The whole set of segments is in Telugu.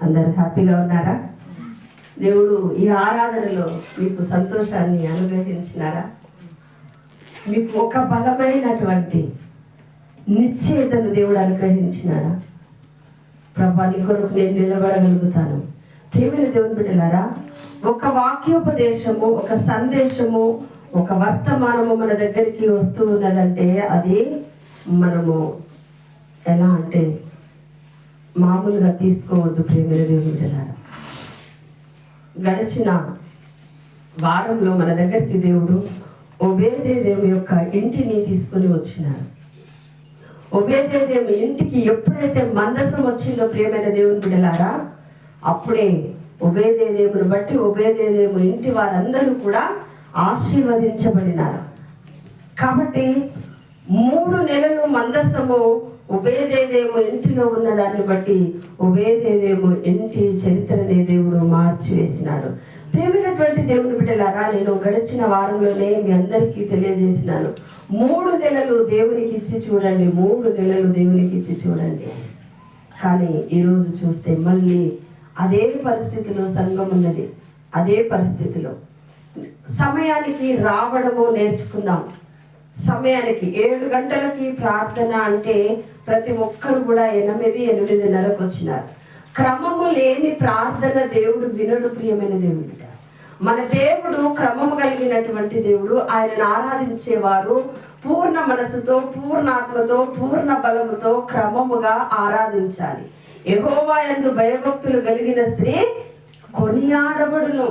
అందరు హ్యాపీగా ఉన్నారా? దేవుడు ఈ ఆరాధనలో మీకు సంతోషాన్ని అనుగ్రహించినారా? మీకు ఒక బలమైనటువంటి నిశ్చయతను దేవుడు అనుగ్రహించినారా? ప్రభా, నీ కొరకు నేను నిలబడగలుగుతాను. ప్రియమైన దేవుని బిడ్డలారా, ఒక వాక్యోపదేశము, ఒక సందేశము, ఒక వర్తమానము మన దగ్గరికి వస్తూ ఉన్నదంటే అది మనము ఎలా అంటే మామూలుగా తీసుకోవద్దు. ప్రియమైన దేవుని బిడ్డలారా, గడిచిన వారంలో మన దగ్గరికి దేవుడు ఓబేదేదోము యొక్క ఇంటిని తీసుకుని వచ్చినారు. ఓబేదేదోము ఇంటికి ఎప్పుడైతే మందసం వచ్చిందో ప్రియమైన దేవుని బిడ్డలారా, అప్పుడే ఓబేదేదోమును బట్టి ఓబేదేదోము ఇంటి వారందరూ కూడా ఆశీర్వదించబడినారు. కాబట్టి 3 నెలలు మందసము ఓబేదేదోము ఇంటిలో ఉన్న దాన్ని బట్టి ఓబేదేదోము ఇంటి చరిత్రనే దేవుడు మార్చివేసినాడు. ప్రియమైనటువంటి దేవుని బిడ్డలారా, నేను గడిచిన వారంలోనే మీ అందరికీ తెలియజేసినాను, 3 నెలలు దేవునికి ఇచ్చి చూడండి, 3 నెలలు దేవునికి ఇచ్చి చూడండి. కానీ ఈరోజు చూస్తే మళ్ళీ అదే పరిస్థితిలో సంఘం ఉన్నది. అదే పరిస్థితిలో సమయానికి రావడము నేర్చుకుందాం. సమయానికి 7 గంటలకి ప్రార్థన అంటే ప్రతి ఒక్కరు కూడా 8:30కు వచ్చినారు. క్రమము లేని ప్రార్థన దేవుడు వినడు. ప్రియమైన దేవుడు, మన దేవుడు క్రమము కలిగినటువంటి దేవుడు. ఆయనను ఆరాధించేవారు పూర్ణ మనసుతో, పూర్ణాత్మతో, పూర్ణ బలముతో క్రమముగా ఆరాధించాలి. యెహోవా యందు భయభక్తులు కలిగిన స్త్రీ కొనియాడబడును.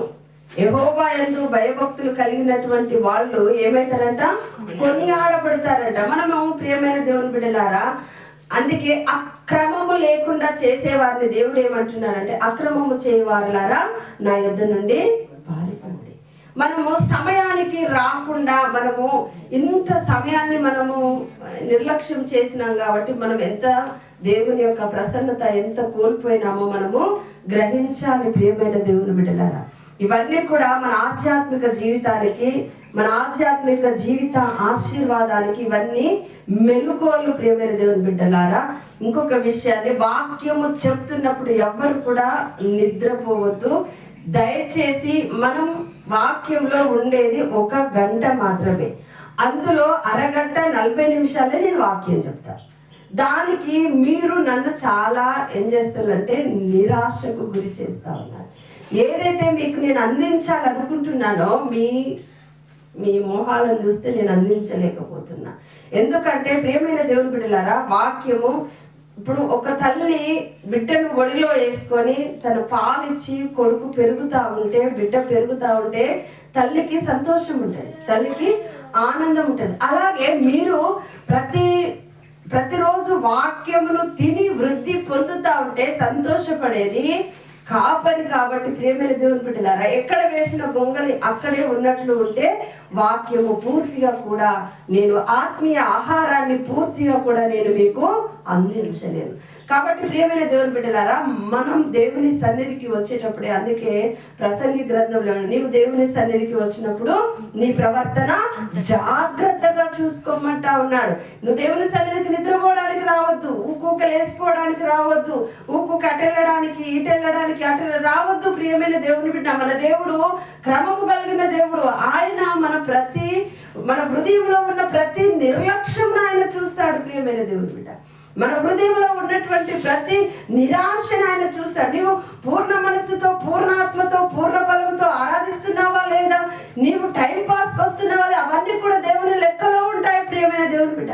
యెహోవా యందు భయభక్తులు కలిగినటువంటి వాళ్ళు ఏమైతారంట? కొనియాడబడతారంట. మనము ప్రియమైన దేవుని బిడ్డలారా, అందుకే అక్రమము లేకుండా చేసేవారిని దేవుడు ఏమంటున్నాడంటే, అక్రమము చేయవారులారా నా యొద్ద నుండి పారిపోండి. మనము సమయానికి రాకుండా మనము ఇంత సమయాన్ని మనము నిర్లక్ష్యం చేసినాం కాబట్టి మనం ఎంత దేవుని యొక్క ప్రసన్నత ఎంత కోల్పోయినామో మనము గ్రహించాలి. ప్రియమైన దేవుని బిడ్డలారా, ఇవన్నీ కూడా మన ఆధ్యాత్మిక జీవితానికి, మన ఆధ్యాత్మిక జీవిత ఆశీర్వాదానికి ఇవన్నీ మెలుకోలు. ప్రియమైన దేవుని బిడ్డలారా, ఇంకొక విషయాన్ని, వాక్యము చెప్తున్నప్పుడు ఎవ్వరు కూడా నిద్రపోవద్దు. దయచేసి మనం వాక్యంలో ఉండేది 1 గంట మాత్రమే. అందులో అరగంట 40 నిమిషాలే నేను వాక్యం చెప్తాను. దానికి మీరు నన్ను చాలా ఏం చేస్తారంటే నిరాశకు గురి చేస్తా ఉన్నారు. ఏదైతే మీకు నేను అందించాలనుకుంటున్నానో మీ మోహాలను చూస్తే నేను అందించలేకపోతున్నా. ఎందుకంటే ప్రియమైన దేవుని బిడ్డలారా, వాక్యము ఇప్పుడు ఒక తల్లి బిడ్డను ఒడిలో వేసుకొని తన పాలిచ్చి కొడుకు పెరుగుతా ఉంటే, బిడ్డ పెరుగుతా ఉంటే తల్లికి సంతోషం ఉంటుంది, తల్లికి ఆనందం ఉంటుంది. అలాగే మీరు ప్రతిరోజు వాక్యమును తిని వృద్ధి పొందుతా ఉంటే సంతోషపడేది కాపరి. కాబట్టి ప్రియమైన దేవుని బిడ్డలారా, ఎక్కడ వేసిన గొంగలి అక్కడే ఉన్నట్లు ఉంటే వాక్యము పూర్తిగా కూడా నేను ఆత్మీయ ఆహారాన్ని పూర్తిగా కూడా నేను మీకు అందించలేను. కాబట్టి ప్రియమైన దేవుని బిడ్డలారా, మనం దేవుని సన్నిధికి వచ్చేటప్పుడే, అందుకే ప్రసంగి గ్రంథంలో నీవు దేవుని సన్నిధికి వచ్చినప్పుడు నీ ప్రవర్తన జాగ్రత్తగా చూసుకోమంటా ఉన్నాడు. నువ్వు దేవుని సన్నిధికి నిద్రపోవడానికి రావద్దు, ఊకూక లేసిపోవడానికి రావద్దు, ఊకూక అటెళ్ళడానికి ఇటెళ్ళడానికి అటు రావద్దు. ప్రియమైన దేవుని బిడ్డ, మన దేవుడు క్రమము కలిగిన దేవుడు. ఆయన మన హృదయంలో ఉన్న ప్రతి నిర్లక్ష్యం ఆయన చూస్తాడు. ప్రియమైన దేవుని బిడ్డ, మన హృదయంలో ఉన్నటువంటి ప్రతి నిరాశను ఆయన చూస్తాడు. నీవు పూర్ణ మనస్సుతో, పూర్ణాత్మతో, పూర్ణ బలంతో ఆరాధిస్తున్నావా లేదా, నీవు టైం పాస్ వస్తున్నావా, అవన్నీ కూడా దేవుని లెక్కలో ఉంటాయి. ప్రియమైన దేవుని బిడ్డ,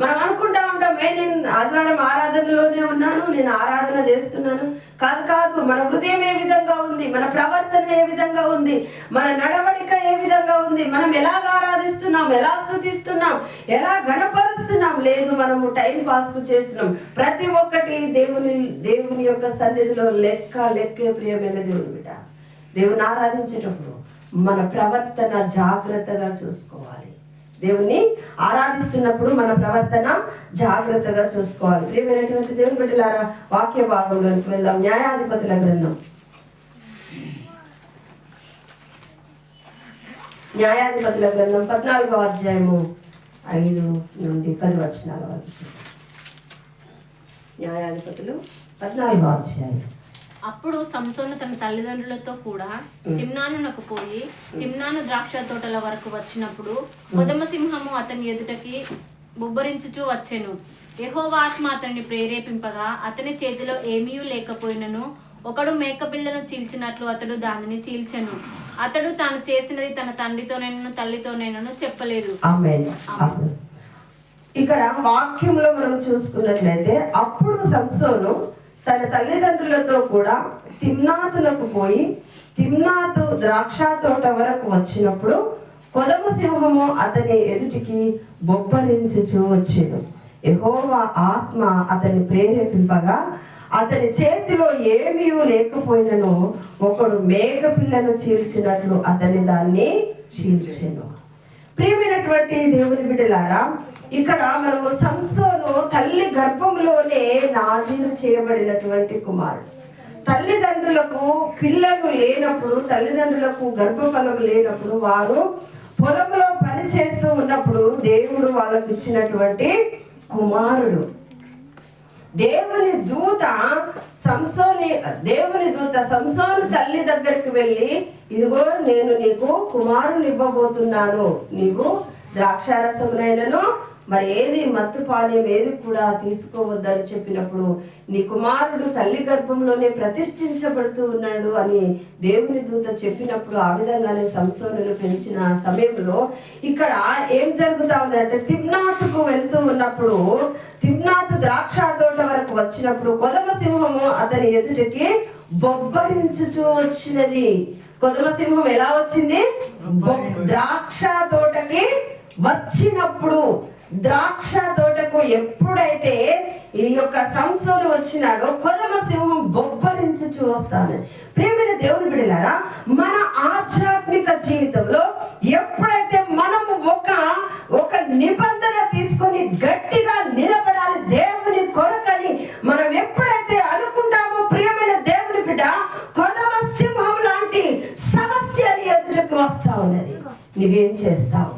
మనం అనుకుంటా ఉంటాం, నేను ఆదివారం ఆరాధనలోనే ఉన్నాను, నేను ఆరాధన చేస్తున్నాను. కాదు, మన హృదయం ఏ విధంగా ఉంది, మన ప్రవర్తన ఏ విధంగా ఉంది, మన నడవడిక ఏ విధంగా ఉంది, మనం ఎలాగ ఆరాధిస్తున్నాం, ఎలా స్తుతిస్తున్నాం, ఎలా గణపరుస్తున్నాం. లేదు, మనము టైం పాస్ కు చేస్తున్నాం. ప్రతి ఒక్కటి దేవుని యొక్క సన్నిధిలో లెక్కే. ప్రియమైన దేవుని బిడ్డ, దేవుని ఆరాధించేటప్పుడు మన ప్రవర్తన జాగ్రత్తగా చూసుకోవాలి. దేవుని ఆరాధిస్తున్నప్పుడు మన ప్రవర్తన జాగ్రత్తగా చూసుకోవాలి. ప్రియమైనటువంటి దేవుని బిడ్డలారా, వాక్య భాగంలోకి వెళ్దాం. న్యాయాధిపతుల గ్రంథం, న్యాయాధిపతుల గ్రంథం 14వ అధ్యాయము 5 నుండి 10 వచనాల వరకు. న్యాయాధిపతులు 14వ అధ్యాయం. అప్పుడు సంసోను తన తల్లిదండ్రులతో కూడా తిమ్నానునకు పోయి తిమ్నాను ద్రాక్ష తోటల వరకు వచ్చినప్పుడు కొదమసింహము అతని ఎదుటకి బుబ్బరించుచూ వచ్చెను. యెహోవా ఆత్మ అతన్ని ప్రేరేపింపగా అతని చేతిలో ఏమీ లేకపోయినను ఒకడు మేకపిల్లను చీల్చినట్లు అతడు దానిని చీల్చెను. అతడు తాను చేసినది తన తండ్రితోనైనను తల్లితోనైనను చెప్పలేదు. ఆమేన్. ఇక్కడ వాక్యంలో మనం చూసుకున్నట్లయితే అప్పుడు సంసోను తన తల్లిదండ్రులతో కూడా తిమ్నాతులకు పోయి తిమ్నాతు ద్రాక్ష తోట వరకు వచ్చినప్పుడు కొదమ సింహము అతని ఎదుటికి బొబ్బరించుచూ వచ్చెను. యెహోవా ఆత్మ అతని ప్రేరేపింపగా అతని చేతిలో ఏమీ లేకపోయినను ఒకడు మేకపిల్లను చీల్చినట్లు అతని దాన్ని చీల్చెను. ప్రియమైనటువంటి దేవుని బిడ్డలారా, ఇక్కడ మనము సంసోను తల్లి గర్భంలోనే నాజీరు చేయబడినటువంటి కుమారుడు. తల్లిదండ్రులకు పిల్లలు లేనప్పుడు, తల్లిదండ్రులకు గర్భఫలం లేనప్పుడు వారు పొలంలో పని చేస్తూ ఉన్నప్పుడు దేవుడు వాళ్ళకు ఇచ్చినటువంటి కుమారుడు. దేవుని దూత సంసోను తల్లి దగ్గరికి వెళ్ళి, ఇదిగో నేను నీకు కుమారుని ఇవ్వబోతున్నాను, నీవు ద్రాక్షారసమునైనను మరి ఏది మత్తు పానీయం ఏది కూడా తీసుకోవద్దని చెప్పినప్పుడు నీ కుమారుడు తల్లి గర్భంలోనే ప్రతిష్ఠించబడుతూ ఉన్నాడు అని దేవుని దూత చెప్పినప్పుడు ఆ విధంగానే సంసోనును పెంచిన సమయంలో ఇక్కడ ఏం జరుగుతా ఉందంటే, తిమ్నాతుకు వెళ్తూ ఉన్నప్పుడు తిమ్నాతు ద్రాక్ష తోట వరకు వచ్చినప్పుడు కొదమ సింహము అతని ఎదుటికి బొబ్బరించుచూ వచ్చినది. కొదమ సింహం ఎలా వచ్చింది? ద్రాక్ష తోటకి వచ్చినప్పుడు, ద్రాక్ష తోటకు ఎప్పుడైతే ఈ యొక్క సంసోను వచ్చినాడో కొదమ సింహం బొబ్బరించుచూ వస్తాను. ప్రియమైన దేవుని బిడ్డలారా, మన ఆధ్యాత్మిక జీవితంలో ఎప్పుడైతే మనము ఒక నిబంధన తీసుకొని గట్టిగా నిలబడాలి దేవుని కొరకని మనం ఎప్పుడైతే అనుకుంటామో, ప్రియమైన దేవుని బిడ్డ, కొదమ సింహం లాంటి సమస్య ఎదుటకు వస్తా ఉన్నది. నువ్వేం చేస్తావు?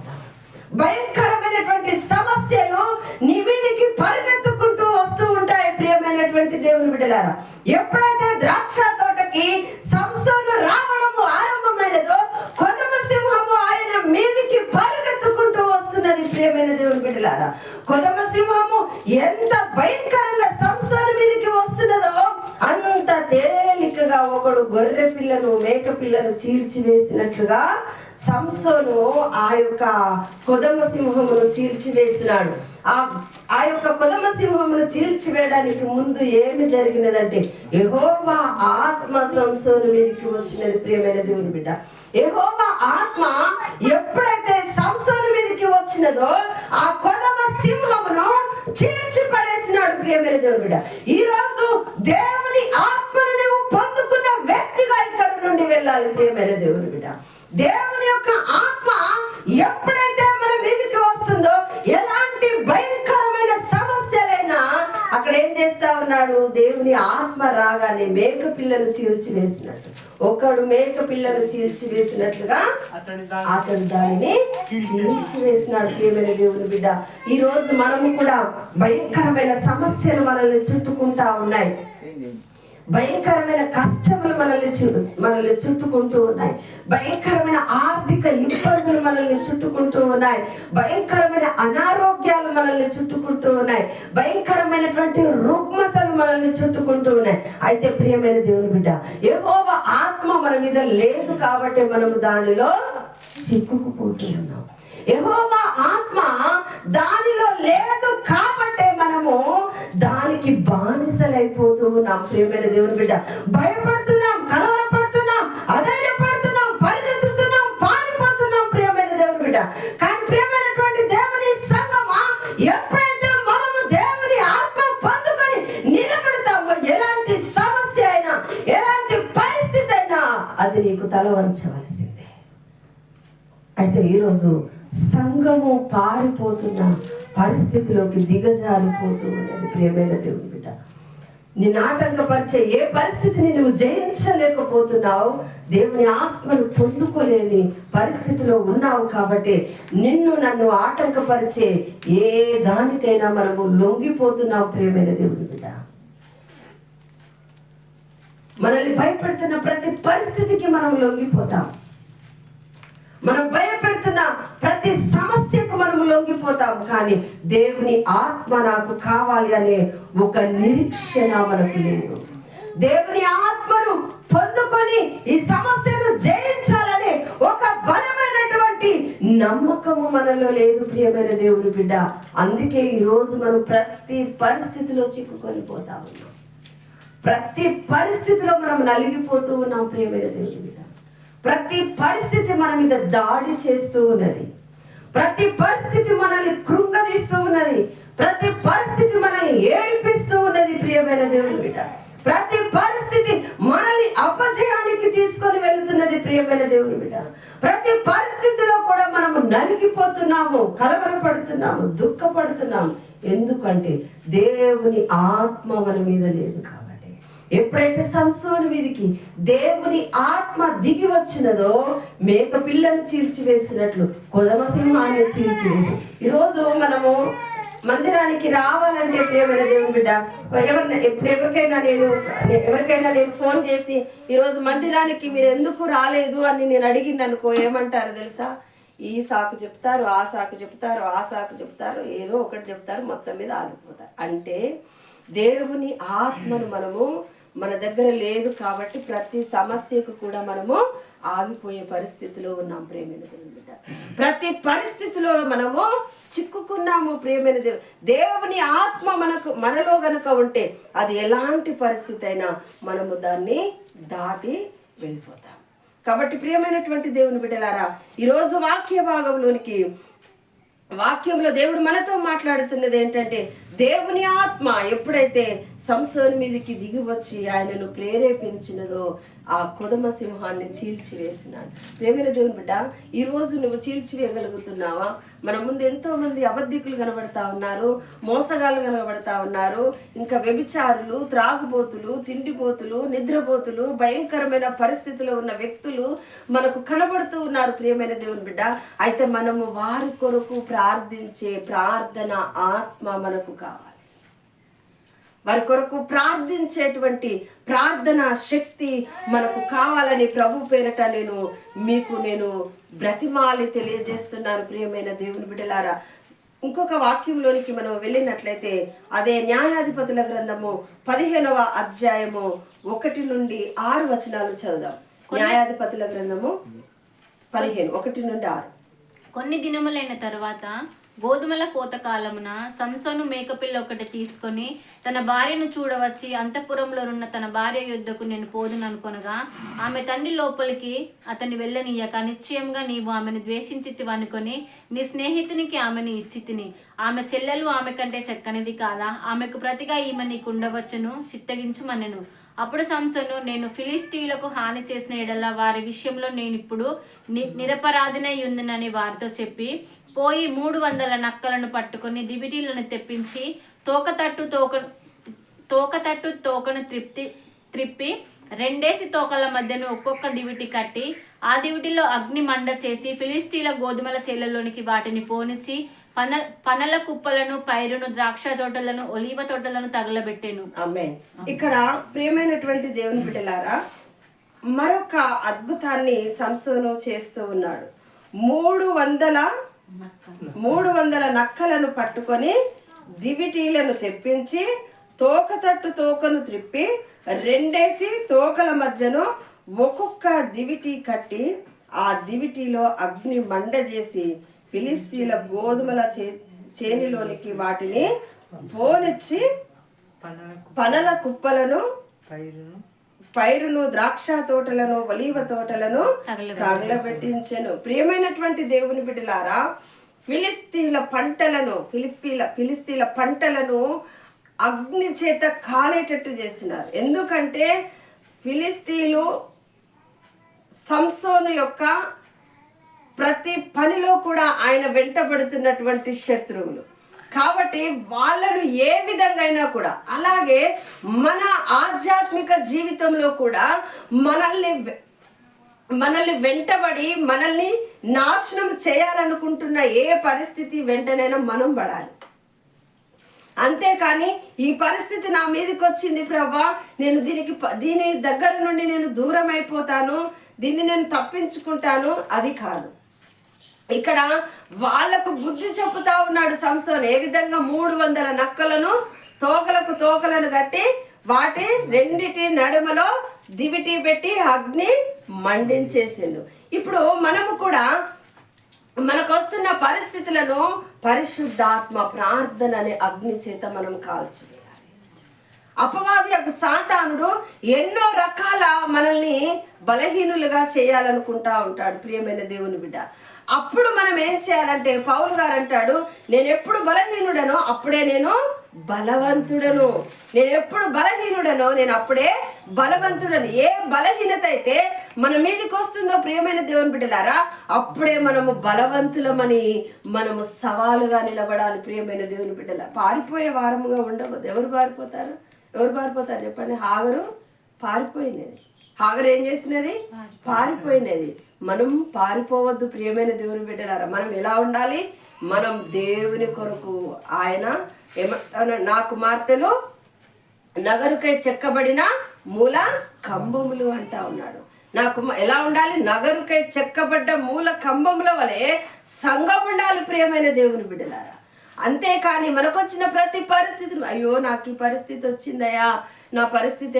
భయంకరమైనటువంటి సమస్యలు నీ మీదికి పరిగెత్తుకుంటూ వస్తూ ఉంటాయి. ప్రియమైనటువంటి దేవుని బిడ్డలారా, ఎప్పుడైతే ద్రాక్ష తోటకి సంసోను రావడము ఆరంభమైనదో కొదమ సింహము ఆయన మీదికి పరిగెత్తుకుంటూ వస్తున్నది. ప్రియమైన దేవుని బిడ్డలారా, కొదమ సింహము ఎంత భయంకరంగా సంసోను మీదికి వస్తున్నదో అంత తేలికగా ఒకడు గొర్రె పిల్లను మేక పిల్లను చీల్చివేసినట్లుగా సంసోను ఆ యొక్క కొదమ సింహమును చీల్చివేసినాడు. ఆ యొక్క కొదమ సింహమును చీల్చివేయడానికి ముందు ఏమి జరిగినదంటే, యెహోవా ఆత్మ సంసోను మీదకి వచ్చినది. ప్రియమైన దేవుని బిడ్డ, యెహోవా ఆత్మ ఎప్పుడైతే సంసోను మీదకి వచ్చినదో ఆ కొదమ సింహమును చీల్చి పడేసినాడు. ప్రియమైన దేవుని బిడ్డ, ఈ రోజు దేవుని ఆత్మను నువ్వు పొందుకున్న వ్యక్తిగా ఇక్కడ నుండి వెళ్ళాలి. ప్రియమైన దేవుని బిడ్డ, దేవుని యొక్క ఆత్మ ఎప్పుడైతే మన మీదకి వస్తుందో ఎలాంటి భయంకరమైన సమస్యలైనా అక్కడ ఏం చేస్తా ఉన్నాడు? దేవుని ఆత్మ రాగానే మేక పిల్లను చీల్చివేసినట్టు, ఒకడు మేక పిల్లను చీల్చివేసినట్లుగా అతడు దానిని చీల్చివేసినాడు. ప్రియమైన దేవుని బిడ్డ, ఈ రోజు మనము కూడా భయంకరమైన సమస్యలు మనల్ని చుట్టుకుంటా ఉన్నాయి. భయంకరమైన కష్టములు మనల్ని చుట్టుకుంటూ ఉన్నాయి. భయంకరమైన ఆర్థిక ఇబ్బందులు మనల్ని చుట్టుకుంటూ ఉన్నాయి. భయంకరమైన అనారోగ్యాలు మనల్ని చుట్టుకుంటూ ఉన్నాయి. భయంకరమైనటువంటి రుగ్మతలు మనల్ని చుట్టుకుంటూ ఉన్నాయి. అయితే ప్రియమైన దేవుని బిడ్డ, యెహోవా ఆత్మ మన మీద లేదు కాబట్టి మనము దానిలో చిక్కుకుపోతూ ఉన్నాం. యెహోవా ఆత్మ దానిలో లేదు కాబట్టే మనము దానికి బానిసలైపోతూ ఉన్నాం. ప్రియమైన దేవుని బిడ్డ, భయపడుతున్నాం, కలవరపడుతున్నాం, అధైర్యపడుతున్నాం, పరిగెత్తుతున్నాం, పారిపోతున్నాం. ప్రియమైన దేవుని బిడ్డ, కానీ ప్రియమైనటువంటి దేవుని సంగమా, ఎప్పుడైతే మనము దేవుని ఆత్మ పొందుకొని నిలబడతామో ఎలాంటి సమస్య అయినా, ఎలాంటి పరిస్థితి అయినా అది నీకు తల వంచవలసిందే. అయితే ఈరోజు సంఘము పారిపోతున్న పరిస్థితిలోకి దిగజారిపోతూ ఉన్నది. ప్రియమైన దేవుని బిడ్డ, నిన్ను ఆటంకపరిచే ఏ పరిస్థితిని నువ్వు జయించలేకపోతున్నావు, దేవుని ఆత్మను పొందుకోలేని పరిస్థితిలో ఉన్నావు కాబట్టి నిన్ను నన్ను ఆటంకపరిచే ఏ దానికైనా మనము లొంగిపోతున్నావు. ప్రియమైన దేవుని బిడ్డ, మనల్ని భయపెడుతున్న ప్రతి పరిస్థితికి మనం లొంగిపోతాం. మనం భయపెడుతున్న ప్రతి సమస్యకు మనం లొంగిపోతాం. కానీ దేవుని ఆత్మ నాకు కావాలి అనే ఒక నిరీక్షణ మనకు లేదు. దేవుని ఆత్మను పొందుకొని ఈ సమస్యను జయించాలనే ఒక బలమైనటువంటి నమ్మకము మనలో లేదు ప్రియమైన దేవుని బిడ్డ. అందుకే ఈరోజు మనం ప్రతి పరిస్థితిలో చిక్కుకొని పోతా ఉన్నాం. ప్రతి పరిస్థితిలో మనం నలిగిపోతూ ఉన్నాం ప్రియమైన దేవుని బిడ్డ. ప్రతి పరిస్థితి మన మీద దాడి చేస్తూ ఉన్నది. ప్రతి పరిస్థితి మనల్ని కృంగదీస్తూ ఉన్నది. ప్రతి పరిస్థితి మనల్ని ఏడిపిస్తూ ఉన్నది ప్రియమైన దేవుని బిడ్డ. ప్రతి పరిస్థితి మనల్ని అపజయానికి తీసుకొని వెళ్తున్నది ప్రియమైన దేవుని బిడ్డ. ప్రతి పరిస్థితిలో కూడా మనము నలిగిపోతున్నాము, కలవరపడుతున్నాము, దుఃఖపడుతున్నాము. ఎందుకంటే దేవుని ఆత్మ మన మీద లేదు కాబట్టి. ఎప్పుడైతే సంసోను మీదికి దేవుని ఆత్మ దిగి వచ్చినదో మేక పిల్లను చీల్చివేసినట్లు కొదమ సింహాన్ని చీల్చివేసి, ఈరోజు మనము మందిరానికి రావాలంటే ప్రియమైన దేవుని బిడ్డ, ఎవరికైనా నేను ఫోన్ చేసి ఈరోజు మందిరానికి మీరు ఎందుకు రాలేదు అని నేను అడిగిన అనుకో, ఏమంటారు తెలుసా? ఈ సాకు చెప్తారు, ఆ సాకు చెప్తారు, ఆ సాకు చెప్తారు, ఏదో ఒకటి చెప్తారు, మొత్తం మీద ఆగిపోతారు. అంటే దేవుని ఆత్మను మనము మన దగ్గర లేదు కాబట్టి ప్రతి సమస్యకు కూడా మనము ఆగిపోయే పరిస్థితిలో ఉన్నాం ప్రియమైన దేవుని బిడ్డ. ప్రతి పరిస్థితిలో మనము చిక్కుకున్నాము ప్రియమైన దేవుని ఆత్మ మనలో గనుక ఉంటే అది ఎలాంటి పరిస్థితి అయినా మనము దాన్ని దాటి వెళ్ళిపోతాం. కాబట్టి ప్రియమైనటువంటి దేవుని బిడ్డలారా, ఈరోజు వాక్యంలో దేవుడు మనతో మాట్లాడుతున్నది ఏంటంటే, దేవుని ఆత్మ ఎప్పుడైతే సంసోను మీదకి దిగి వచ్చి ఆయనను ప్రేరేపించినదో ఆ కొదమ సింహాన్ని చీల్చివేసినాడు. ప్రేమైన దేవుని బిడ్డ, ఈరోజు నువ్వు చీల్చివేయగలుగుతున్నావా? మన ముందు ఎంతో మంది అబద్ధికులు కనబడతా ఉన్నారు, మోసగాళ్ళు కనబడతా ఉన్నారు, ఇంకా వ్యభిచారులు, త్రాగుబోతులు, తిండిపోతులు, నిద్రపోతులు, భయంకరమైన పరిస్థితిలో ఉన్న వ్యక్తులు మనకు కనబడుతూ ఉన్నారు ప్రియమైన దేవుని బిడ్డ. అయితే మనము వారి కొరకు ప్రార్థించే ప్రార్థన ఆత్మ మనకు కావాలి. వారి కొరకు ప్రార్థించేటువంటి ప్రార్థన శక్తి మనకు కావాలని ప్రభు పేరట నేను బ్రతిమాలి తెలియజేస్తున్నాను ప్రియమైన దేవుని బిడ్డలారా. ఇంకొక వాక్యంలోనికి మనం వెళ్ళినట్లయితే అదే న్యాయాధిపతుల గ్రంథము 15వ అధ్యాయము 1 నుండి 6 వచనాలు చదువుదాం. న్యాయాధిపతుల గ్రంథము 15 1 నుండి 6. కొన్ని దినములైన తరువాత గోధుమల కోత కాలమున సంసోను మేకపిల్ల ఒకటి తీసుకొని తన భార్యను చూడవచ్చి అంతఃపురంలోనున్న తన భార్య యుద్ధకు నేను పోదుననుకొనగా ఆమె తండ్రి లోపలికి అతన్ని వెళ్ళనీయక, నిశ్చయంగా నీవు ఆమెను ద్వేషించితివి అనుకొని నీ స్నేహితునికి ఆమెను ఇచ్చి తిని, ఆమె చెల్లెలు ఆమె కంటే చక్కనిది కాదా? ఆమెకు ప్రతిగా ఈమె నీకు ఉండవచ్చును, చిత్తగించుమనెను. అప్పుడు సంసోను, నేను ఫిలిష్తీయులకు హాని చేసిన ఎడల వారి విషయంలో నేనిప్పుడు నిరపరాధినై ఉందునని వారితో చెప్పి పోయి 300 నక్కలను పట్టుకొని దివిటీలను తెప్పించి తోకను త్రిప్పి 2 తోకల మధ్యను ఒక్కొక్క దివిటి కట్టి ఆ దివిటిలో అగ్ని మండ చేసి ఫిలిష్తీయుల గోధుమల చేలలోనికి వాటిని పోనిచి పనల కుప్పలను, పైరును, ద్రాక్ష తోటలను, ఒలీవ తోటలను తగలబెట్టాను. ఆమేన్. ఇక్కడ ప్రియమైనటువంటి దేవుని బిడ్డలారా, మరొక అద్భుతాన్ని సంసోను చేస్తూ ఉన్నాడు. 300 నక్కలను పట్టుకొని దివిటీలను తెప్పించి తోకను త్రిప్పి 2 తోకల మధ్యను ఒక్కొక్క దివిటి కట్టి ఆ దివిటిలో అగ్ని మండ చేసి ఫిలిస్తీయుల గోధుమల చేనిలోనికి వాటిని పోనిచ్చి పనల కుప్పలను, పైరును, ద్రాక్ష తోటలను, ఒలీవ తోటలను తగలబెట్టించెను. ప్రియమైనటువంటి దేవుని బిడ్డలారా, ఫిలిస్తీన్ల పంటలను అగ్ని చేత కాలేటట్టు చేసినారు. ఎందుకంటే ఫిలిస్తీన్లు సంసోను యొక్క ప్రతి పనిలో కూడా ఆయన వెంటబడుతున్నటువంటి శత్రువులు కాబట్టి వాళ్ళను ఏ విధంగా అయినా కూడా, అలాగే మన ఆధ్యాత్మిక జీవితంలో కూడా మనల్ని వెంటబడి మనల్ని నాశనం చేయాలనుకుంటున్న ఏ పరిస్థితి వెంటనైనా మనం పడాలి. అంతేకాని ఈ పరిస్థితి నా మీదకి వచ్చింది ప్రభా, నేను దీని దగ్గర నుండి నేను దూరం అయిపోతాను, దీన్ని నేను తప్పించుకుంటాను, అది కాదు. ఇక్కడ వాళ్లకు బుద్ధి చెప్పుతా ఉన్నాడు సంసోన్. ఏ విధంగా 300 నక్కలను తోకలను కట్టి వాటి రెండిటి నడుమలో దివిటి పెట్టి అగ్ని మండించేసిండు. ఇప్పుడు మనము కూడా మనకు వస్తున్న పరిస్థితులను పరిశుద్ధాత్మ ప్రార్థన అనే అగ్ని చేత మనం కాల్చివేయాలి. అపవాది యొక్క సాతానుడు ఎన్నో రకాల మనల్ని బలహీనులుగా చేయాలనుకుంటా ఉంటాడు ప్రియమైన దేవుని బిడ్డ. అప్పుడు మనం ఏం చేయాలంటే పౌలు గారు అంటాడు, నేను ఎప్పుడు బలహీనుడనో అప్పుడే నేను బలవంతుడను. నేను ఎప్పుడు బలహీనుడనో నేను అప్పుడే బలవంతుడను. ఏ బలహీనత అయితే మన మీదకి వస్తుందో ప్రియమైన దేవుని బిడ్డలారా, అప్పుడే మనము బలవంతులమని మనము సవాలుగా నిలబడాలి ప్రియమైన దేవుని బిడ్డల. పారిపోయే వారముగా ఉండవద్దు. ఎవరు పారిపోతారు చెప్పండి? హాగరు పారిపోయినది. హాగరు ఏం చేసినది? పారిపోయినది. మనం పారిపోవద్దు ప్రియమైన దేవుని బిడ్డలారా. మనం ఎలా ఉండాలి? మనం దేవుని కొరకు, ఆయన నా కుమార్తెలు నగరుకై చెక్కబడిన మూల కంబములు అంటా ఉన్నాడు. నాకు ఎలా ఉండాలి? నగరుకై చెక్కబడ్డ మూల కంబముల వలె సంఘం ఉండాలి ప్రియమైన దేవుని బిడ్డలారా. అంతేకాని మనకొచ్చిన ప్రతి పరిస్థితి, అయ్యో నాకు ఈ పరిస్థితి వచ్చిందయ్యా, నా పరిస్థితి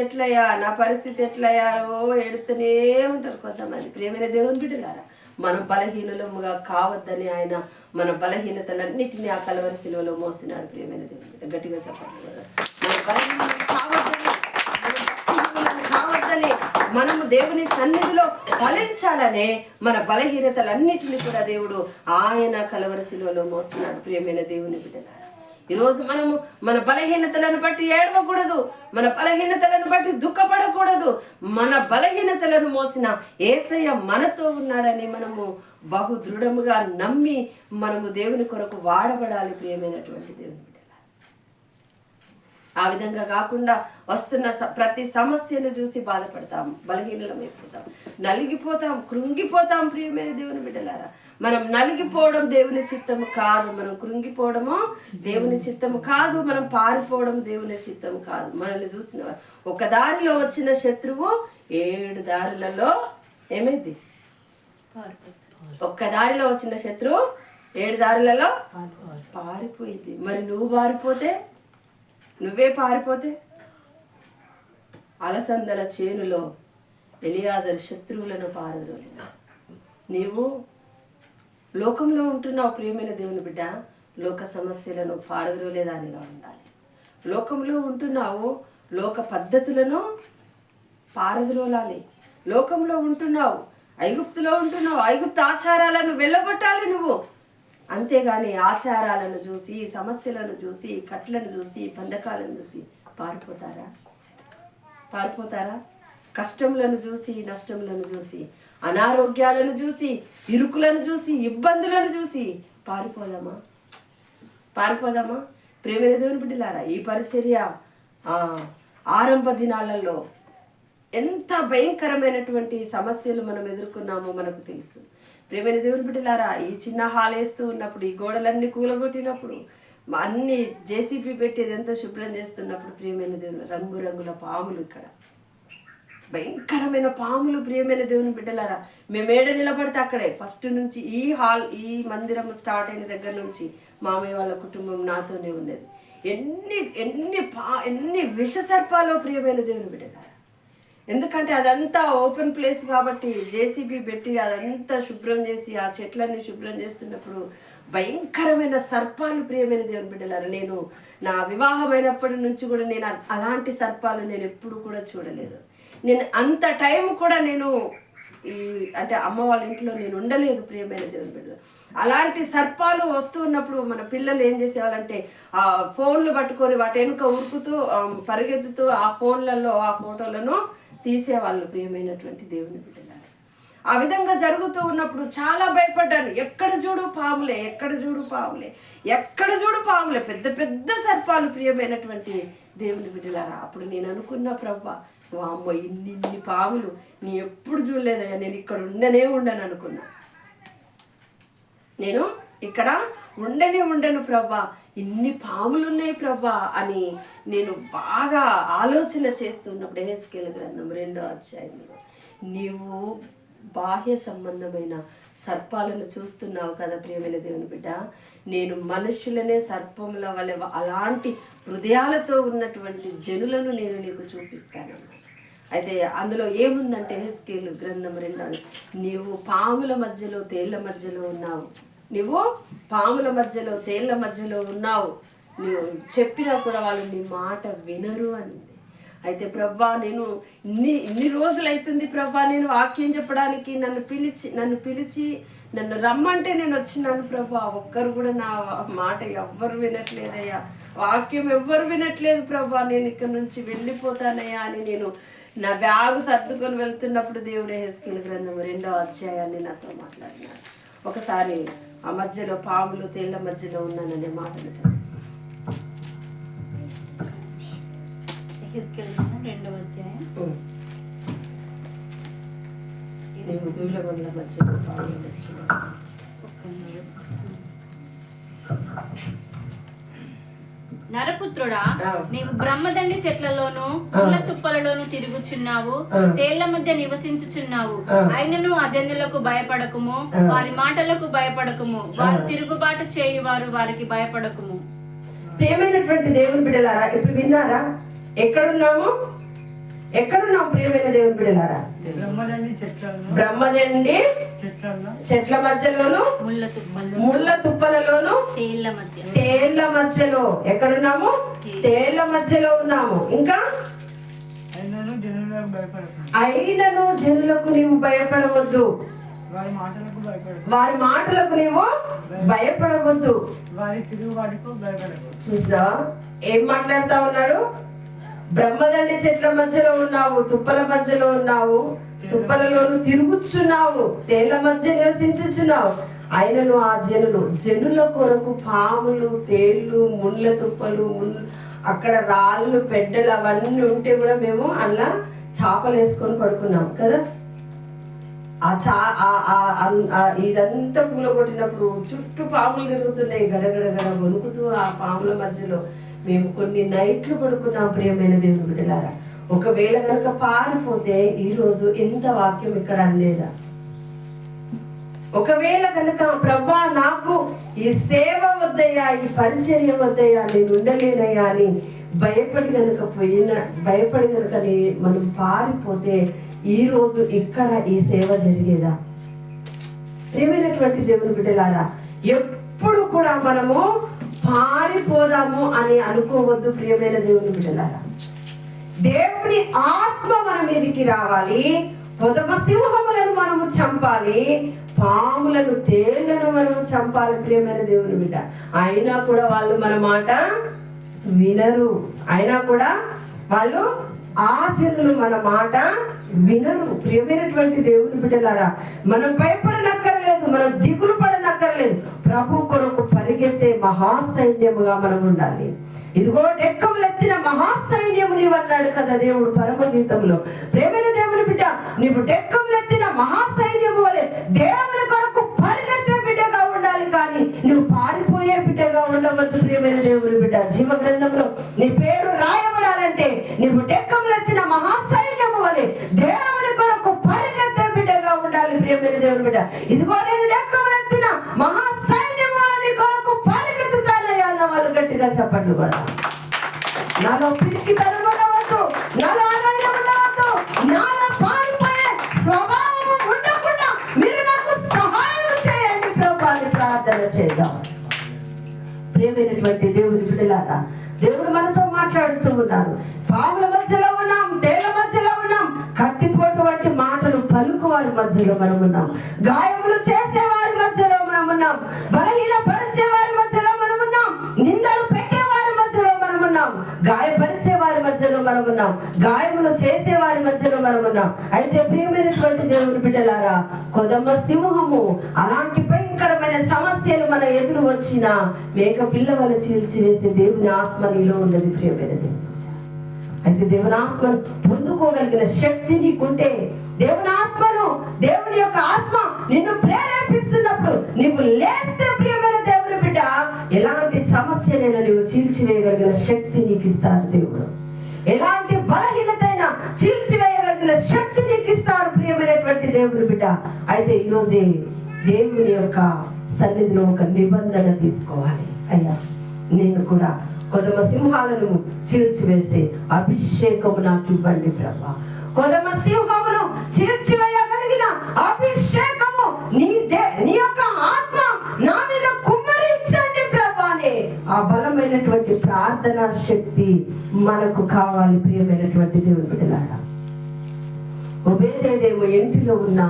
ఎట్లయ్యారో ఎడుతూనే ఉంటారు కొంతమంది ప్రియమైన దేవుని బిడ్డలారా. మనం బలహీనులముగా కావద్దని ఆయన మన బలహీనతలన్నిటినీ ఆ కలవరి శిలువలో మోసినాడు ప్రియమైన దేవుని బిడ్డ. గట్టిగా చెప్పండి కదా. మన బలహీనతలు కావద్దని మనము దేవుని సన్నిధిలో ఫలించాలనే మన బలహీనతలన్నిటిని కూడా దేవుడు ఆయన కలవరి శిలువలో మోసినాడు ప్రియమైన దేవుని బిడ్డలారా. ఈరోజు మనము మన బలహీనతలను బట్టి ఏడవకూడదు, మన బలహీనతలను బట్టి దుఃఖపడకూడదు. మన బలహీనతలను మోసిన యేసయ్య మనతో ఉన్నాడని మనము బహు దృఢముగా నమ్మి మనము దేవుని కొరకు వాడబడాలి ప్రియమైనటువంటి దేవుని బిడ్డలారా. ఆ విధంగా కాకుండా వస్తున్న ప్రతి సమస్యను చూసి బాధపడతాం, బలహీనమైపోతాం, నలిగిపోతాం, కృంగిపోతాం ప్రియమైన దేవుని బిడ్డలారా. మనం నలిగిపోవడం దేవుని చిత్తము కాదు, మనం కృంగిపోవడము దేవుని చిత్తము కాదు, మనం పారిపోవడం దేవుని చిత్తము కాదు. మనల్ని చూసిన ఒక దారిలో వచ్చిన శత్రువు 7 దారులలో ఏమైంది? ఒక్క దారిలో వచ్చిన శత్రువు 7 దారులలో పారిపోయింది. మరి నువ్వే పారిపోతే అలసందల చేనులో ఎలియాజరు శత్రువులను పారద్రోలిన. నీవు లోకంలో ఉంటున్నావు ప్రియమైన దేవుని బిడ్డ, లోక సమస్యలను పారద్రోలేదానిగా ఉండాలి. లోకంలో ఉంటున్నావు, లోక పద్ధతులను పారద్రోలాలి. లోకంలో ఉంటున్నావు, ఐగుప్తులో ఉంటున్నావు, ఐగుప్తు ఆచారాలను వెళ్ళగొట్టాలి నువ్వు. అంతేగాని ఆచారాలను చూసి, సమస్యలను చూసి, కట్లను చూసి, బంధకాలను చూసి పారిపోతారా? కష్టములను చూసి, నష్టములను చూసి, అనారోగ్యాలను చూసి, ఇరుకులను చూసి, ఇబ్బందులను చూసి పారిపోదామా? ప్రియమైన దేవుని బిడ్డలారా, ఈ పరిచర్య ఆరంభ దినాలలో ఎంత భయంకరమైనటువంటి సమస్యలు మనం ఎదుర్కొన్నామో మనకు తెలుసు. ప్రియమైన దేవుని బిడ్డలారా, ఈ చిన్న హాల్ వేస్తూ ఉన్నప్పుడు, ఈ గోడలన్నీ కూలగొట్టినప్పుడు, అన్ని జేసీబీ పెట్టి ఇదంతా శుభ్రం చేస్తున్నప్పుడు ప్రియమైన దేవుని రంగురంగుల పాములు, ఇక్కడ భయంకరమైన పాములు ప్రియమైన దేవుని బిడ్డలారా. మేము ఏడ నిలబడితే అక్కడే ఫస్ట్ నుంచి ఈ మందిరం స్టార్ట్ అయిన దగ్గర నుంచి మామయ్య వాళ్ళ కుటుంబం నాతోనే ఉన్నది. ఎన్ని విష సర్పాలు ప్రియమైన దేవుని బిడ్డలారా. ఎందుకంటే అదంతా ఓపెన్ ప్లేస్ కాబట్టి జేసీబీ పెట్టి అదంతా శుభ్రం చేసి ఆ చెట్లన్నీ శుభ్రం చేస్తున్నప్పుడు భయంకరమైన సర్పాలు ప్రియమైన దేవుని బిడ్డలారా. నేను నా వివాహమైనప్పటి నుంచి కూడా నేను అలాంటి సర్పాలు నేను ఎప్పుడు కూడా చూడలేదు. నేను అంత టైం కూడా నేను అంటే అమ్మ వాళ్ళ ఇంట్లో నేను ఉండలేదు ప్రియమైన దేవుని బిడ్డ. అలాంటి సర్పాలు వస్తూ ఉన్నప్పుడు మన పిల్లలు ఏం చేసేవాళ్ళంటే ఆ ఫోన్లు పట్టుకొని వాటి వెనుక ఉరుకుతూ పరిగెత్తుతూ ఆ ఫోన్లలో ఆ ఫోటోలను తీసేవాళ్ళు ప్రియమైనటువంటి దేవుని బిడ్డలారా. ఆ విధంగా జరుగుతూ ఉన్నప్పుడు చాలా భయపడ్డాను. ఎక్కడ చూడు పాములే, పెద్ద పెద్ద సర్పాలు ప్రియమైనటువంటి దేవుని బిడ్డలారా. అప్పుడు నేను అనుకున్న ప్రభా, అమ్మ ఇన్ని పాములు నీ ఎప్పుడు చూడలేదయ్యా, నేను ఇక్కడ ఉండను అనుకున్నా. నేను ఇక్కడ ఉండను ప్రభా, ఇన్ని పాములు ఉన్నాయి ప్రభా అని నేను బాగా ఆలోచన చేస్తున్నప్పుడు యెహెజ్కేలు గ్రంథం 2వ అధ్యాయంలో నీవు బాహ్య సంబంధమైన సర్పాలను చూస్తున్నావు కదా ప్రియమైన దేవుని బిడ్డ, నేను మనుషులనే సర్పముల వలె అలాంటి హృదయాలతో ఉన్నటువంటి జనులను నేను నీకు చూపిస్తానన్నాను. అయితే అందులో ఏముందంటే యెహెజ్కేలు గ్రంథం 2 నీవు పాముల మధ్యలో తేళ్ల మధ్యలో ఉన్నావు, నువ్వు పాముల మధ్యలో తేళ్ల మధ్యలో ఉన్నావు, నువ్వు చెప్పినా కూడా వాళ్ళు నీ మాట వినరు అని. అయితే ప్రభా నేను ఇన్ని రోజులు అవుతుంది ప్రభా నేను వాక్యం చెప్పడానికి నన్ను పిలిచి నన్ను రమ్మంటే నేను వచ్చినాను ప్రభా, ఒక్కరు కూడా నా మాట ఎవ్వరు వినట్లేదయ్యా, వాక్యం ఎవ్వరు వినట్లేదు ప్రభా, నేను ఇక్కడ నుంచి వెళ్ళిపోతానయ్యా అని నేను నా బ్యాగు సర్దుకొని వెళ్తున్నప్పుడు దేవుడు యెహెజ్కేలు గ్రంథం 2వ అధ్యాయాన్ని నాతో మాట్లాడినాడు. ఒకసారి ఆ మధ్యలో పాములు తేళ్ల మధ్యలో ఉన్నాననే మాటలు చదివి. యెహెజ్కేలు గ్రంథం 2వ అధ్యాయం. నీవు దూలగొండ్ల మధ్యలో పాముల మధ్యలో. నరపుత్రుడా, నీవు బ్రహ్మదండి చెట్లలోను ముళ్ళ తుప్పలలోను తిరుగుచున్నావు, తేళ్ల మధ్య నివసించుచున్నావు. అయినను ఆ జనులకు భయపడకుము, వారి మాటలకు భయపడకుము, వారు తిరుగుబాటు చేయువారు వారికి భయపడకుము. ప్రియమైనటువంటి దేవుని బిడ్డలారా, ఇప్పుడు విన్నారా ఎక్కడున్నాము ప్రియమైన దేవుని బిడ్డలారా? బ్రహ్మదండి చెట్ల మధ్యలోను ముళ్ళ తుప్పలలోను తేళ్ల మధ్యలో ఎక్కడున్నాము? తేళ్ల మధ్యలో ఉన్నాము. ఇంకా అయినను జనులకు నీవు భయపడవద్దు, వారి మాటలకు నీవు భయపడవద్దు. చూసినావా ఏం మాట్లాడుతా ఉన్నాడు? బ్రహ్మదండి చెట్ల మధ్యలో ఉన్నావు, తుప్పల మధ్యలో ఉన్నావు, తుప్పలలోను తిరుగుచున్నావు, తేళ్ల మధ్య నివసించుచున్నావు. అయినను ఆ జనుల కొరకు పాములు, తేళ్లు, ముళ్ళ తుప్పలు, అక్కడ రాళ్ళు, పెడ్డలు అవన్నీ ఉంటే కూడా మేము అలా చాపలు వేసుకొని పడుకున్నాం కదా. ఇదంతా కూలగొట్టినప్పుడు చుట్టూ పాములు తిరుగుతున్నాయి, గడగడగడ వణుకుతూ ఆ పాముల మధ్యలో మేము కొన్ని నైట్లు పడుకున్నాం. ప్రియమైన దేవుని బిడ్డలారా, ఒకవేళ కనుక పారిపోతే ఈ రోజు ఎంత వాక్యం ఇక్కడ అందేదా? ఒకవేళ కనుక ప్రభా నాకు ఈ సేవ వద్దయ్యా, ఈ పరిచర్య వద్దయ్యా, నేను ఉండలేనయ్యా అని భయపడి కనుక మనం పారిపోతే ఈ రోజు ఇక్కడ ఈ సేవ జరిగేదా? ప్రియమైనటువంటి దేవుని బిడ్డలారా, ఎప్పుడు కూడా మనము పారిపోదాము అని అనుకోవద్దు. ప్రియమైన దేవుని బిడ్డలారా, దేవుని ఆత్మ మన మీదికి రావాలి, పొదమ సింహములను మనము చంపాలి, పాములను తేళ్లను మనము చంపాలి. ప్రియమైన దేవుని బిడ్డ, అయినా కూడా వాళ్ళు మన మాట వినరు, అయినా కూడా వాళ్ళు ఆ జనులు మన మాట వినరు. ప్రియమైనటువంటి దేవుని బిడ్డలారా, మనం భయపడనక్కర్లేదు, మనం దిగులు పడనక్కర్లేదు. ప్రభు కొరకు పరిగెత్తే మహాసైన్యముగా మనం ఉండాలి. ఇదిగో డెక్కములెత్తిన మహాసైన్యము నీవు అన్నాడు కదా దేవుడు పరమగీతంలో. ప్రియమైన దేవుని బిడ్డ, నీవు డెక్కములెత్తిన మహాసైన్యము వలె దేవుని కొరకు పరిగెత్తే బిడ్డగా ఉండాలి, కానీ నువ్వు పారిపోయే బిడ్డగా ఉండవద్దు. ప్రియమైన దేవుని బిడ్డ, జీవ గ్రంథంలో నీ పేరు రాయబడాలంటే నీవు డెక్కములెత్తిన మహాసైన్యము వలె దేవుని కొరకు పరిగెత్తే బిడ్డగా ఉండాలి. ప్రియమైన దేవుని బిడ్డ, ఇదిగో నేను డెక్కములెత్తిన మహాసైన్యము వలె నీ కొరకు పరిగెత్తుతానయ్యా అన్న వాళ్ళు గట్టిగా చెప్పండి కూడా. నాలో పిరికితనం ఉండవద్దు, నాలో ఆదాయం ఉండవద్దు, నాలో పారిపోయే స్వభావం ఉండకుండా మీరు నాకు సహాయం చేయండి ప్రభు అని ప్రార్థన చేద్దాం. ప్రియమైనటువంటి దేవుని బిడ్డలారా, దేవుడు మనతో మాట్లాడుతూ ఉన్నారు. పాముల మధ్యలో ఉన్నాం, తేళ్ల మధ్యలో ఉన్నాం, కత్తిపోటు వంటి మాటలు పలుకు వారి మధ్యలో మనం ఉన్నాం, గాయములు చేసే వారి మధ్యలో మనం ఉన్నాం, బలహీన పరిచే వారి మధ్యలో మనం ఉన్నాం, నిందలు పెట్టే వారి మధ్యలో మనం ఉన్నాం, గాయపరిచే వారి మధ్యలో మనం ఉన్నాం, గాయములు చేసే వారి మధ్యలో మనం ఉన్నాం. అయితే ప్రియమైనటువంటి దేవుని బిడ్డలారా, కొదమ సింహము అలాంటి భయంకరమైన సమస్యలు మన ఎదురు వచ్చిన మేక పిల్ల వల్ల చీల్చివేసే దేవుని ఆత్మ నీలో ఉన్నది. ప్రియమైనది, అయితే దేవుని ఆత్మను పొందుకోగలిగిన శక్తి నీకుంటే, దేవుని ఆత్మను, దేవుని యొక్క ఆత్మ నిన్ను ప్రేరేపిస్తున్నప్పుడు నీవు లేస్తే ప్రియమైన దేవుని బిడ్డ బిడ్డ, ఎలాంటి సమస్యనైనా నీవు చీల్చివేయగలిగిన శక్తి నీకు ఇస్తారు దేవుడు. ఎలాంటి బలహీనతైనా చీల్చివేయగలిగిన శక్తి నీకు ఇస్తారు ప్రియమైనటువంటి దేవుని బిడ్డ. అయితే ఈరోజే దేవుని యొక్క సన్నిధిలో ఒక నిబంధన తీసుకోవాలి. అయ్యా, నేను కూడా కొదమ సింహాలను చీల్చివేసే అభిషేకము నాకు ఇవ్వండి ప్రభా. కొదమ సింహమును చీల్చివేయగలిగిన అభిషేకము నీ యొక్క ఆత్మ నా మీద కుమ్మరించండి ప్రభా అనే ఆ బలమైనటువంటి ప్రార్థనా శక్తి మనకు కావాలి ప్రియమైనటువంటి దేవుని బిడ్డలారా. ఒబేదేదేమో ఇంటిలో ఉన్న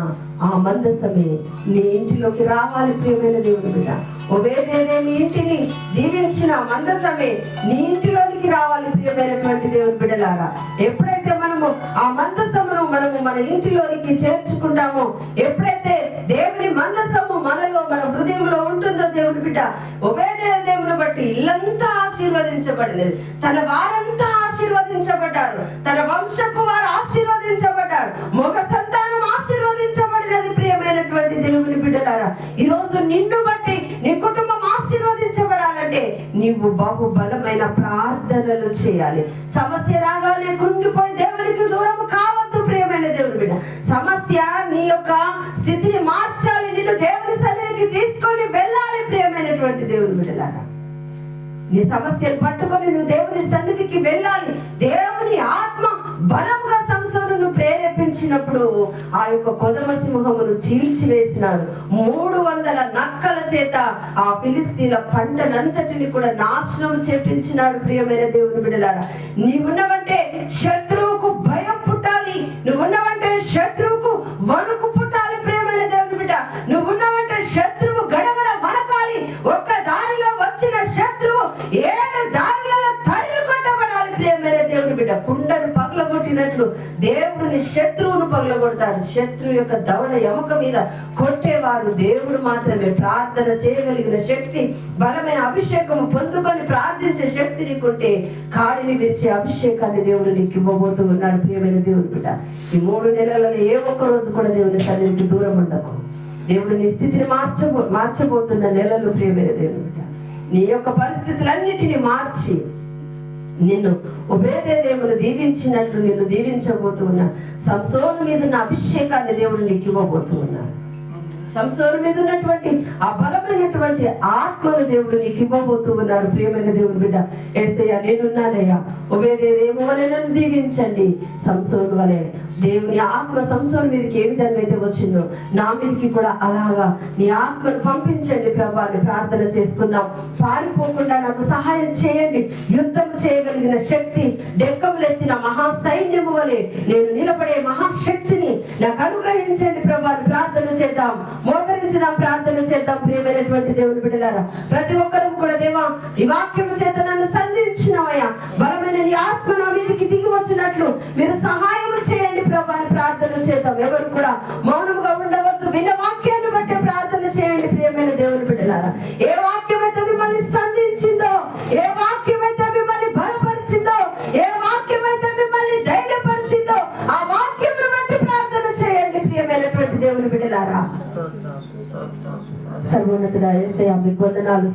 ఆ మందసమే నీ ఇంటిలోకి రావాలి ప్రియమైన దేవుని బిడ్డ. ఒబేదేదేమో ఇంటిని దీవించిన మందసమే నీ ఇంటిలోనికి రావాలి ప్రియమైనటువంటి దేవుని బిడ్డలారా. ఎప్పుడైతే మనము ఆ మందసమును మన ఇంటిలోనికి చేర్చుకుంటామో, ఎప్పుడైతే దేవుని మందసము మనలో మన హృదయంలో ఉంటుందో దేవుని బిడ్డ, ఒబేదేదేమును బట్టి ఇల్లంతా ఆశీర్వదించబడలేదు, తన వారంతా ఆశీర్వదించబడ్డారు, తన వంశపు వారు ఆశీర్వదించబడ్డారు, మగ సంతానం ఆశీర్వదించబడినది ప్రియమైనటువంటి దేవుని బిడ్డలారా. ఈరోజు నిన్ను బట్టి నీ కుటుంబం ఆశీర్వదించబడాలంటే నీవు బహు బలమైన ప్రార్థనలు చేయాలి. సమస్య రాగానే కృంగిపోయి దేవునికి దూరం కావద్దు ప్రియమైన దేవుని బిడ్డ. సమస్య నీ యొక్క స్థితిని మార్చాలి, నిన్ను దేవుని సన్నిధికి తీసుకొని వెళ్ళాలి ప్రియమైనటువంటి దేవుని బిడ్డలారా. నీ సమస్యలు పట్టుకొని నువ్వు దేవుని సన్నిధికి వెళ్ళాలి. దేవుని ఆత్మ బలంగా సంసోనును ప్రేరేపించినప్పుడు ఆ యొక్క కొదమ సింహమును చీల్చివేసినాడు. 300 నక్కల చేత ఆ ఫిలిస్తీన్ల పంటనంతటిని కూడా నాశనం చేపించినాడు ప్రియమైన దేవుని బిడ్డలారా. నీవున్నవంటే శత్రువుకు భయం పుట్టాలి, నువ్వున్నవంటే శత్రువుకు వణుకు పుట్టాలి ప్రియమైన దేవుని బిడ్డ. నువ్వున్నవంటే శత్రువు గడగడ వణకాలి. ఒక్క దారిలో వచ్చిన శత్రువు 7 దారులలో తరిమి కొట్టబడాలి ప్రియమైన దేవుని బిడ్డ. కుండను పగలగొట్టినట్లు దేవుడిని శత్రువును పగలగొడతాడు. శత్రువు యొక్క దవడ ఎముక మీద కొట్టేవారు దేవుడు మాత్రమే. ప్రార్థన చేయగలిగిన శక్తి, బలమైన అభిషేకం పొందుకొని ప్రార్థించే శక్తి నీకుంటే కాడిని విరిచే అభిషేకాన్ని దేవుడు నీకు ఇవ్వబోతూ ఉన్నాడు ప్రియమైన దేవుని బిడ్డ. ఈ 3 నెలలలో ఏ ఒక్క రోజు కూడా దేవుని సన్నిధికి దూరం ఉండకు. దేవుడు నీ స్థితిని మార్చబోతున్న నెలలు ప్రియమైన దేవుని బిడ్డ. నీ యొక్క పరిస్థితులన్నిటిని మార్చి నిన్ను ఒబేదేదేమును దీవించినట్లు నిన్ను దీవించబోతూ ఉన్నాడు. సంసోను మీద ఉన్న అభిషేకాన్ని దేవుడు నీకు ఇవ్వబోతూ ఉన్నాడు. సంసోను మీద ఉన్నటువంటి ఆ బలమైనటువంటి ఆత్మను దేవుడు నీకు ఇవ్వబోతూ ఉన్నాడు ప్రియమైన దేవుని బిడ్డ. యేసయ్యా, నేనున్నానయ్యా, ఒబేదేదేము వలె నన్ను దీవించండి. సంసోను వలె దేవుని ఆత్మ సంసోను మీదకి ఏ విధంగా అయితే వచ్చిందో నా మీదకి కూడా అలాగా నీ ఆత్మను పంపించండి ప్రభా అని ప్రార్థన చేసుకుందాం. పారిపోకుండా నాకు సహాయం చేయండి. యుద్ధం చేయగలిగిన శక్తి, డెక్కములెత్తిన మహా సైన్యము వలె నేను నిలబడే మహాశక్తిని నాకు అనుగ్రహించండి ప్రభా అని ప్రార్థన చేద్దాం. మోకరించుదాం, ప్రార్థన చేద్దాం ప్రియమైనటువంటి దేవుని బిడ్డలారా. ప్రతి ఒక్కరూ కూడా దేవా, ఈ వాక్యము చేత నన్ను సంధించినవయ్యా, బలమైన నీ ఆత్మ నా మీదకి దిగి వచ్చినట్లు మీరు సహాయం చేయండి ప్రభా అని ప్రార్థన చేద్దాం. ఎవరు కూడా మౌనంగా ఉండవద్దు. విన్న వాక్యాన్ని బట్టి ప్రార్థన చేయండి ప్రియమైన దేవుని బిడ్డలారా. ఏ వాక్యం అయితే మిమ్మల్ని సంధించిందో, ఏ వాక్యం అయితే మిమ్మల్ని బలపరిచిందో, ఏ వాక్యం అయితే మిమ్మల్ని ధైర్యపరిచిందో ఆ వాక్యం బట్టి ప్రార్థన చేయండి ప్రియమైనటువంటి దేవుని బిడ్డలారా. సర్వోన్నతుడా యేసయ్యా, మీకు వందనాలు.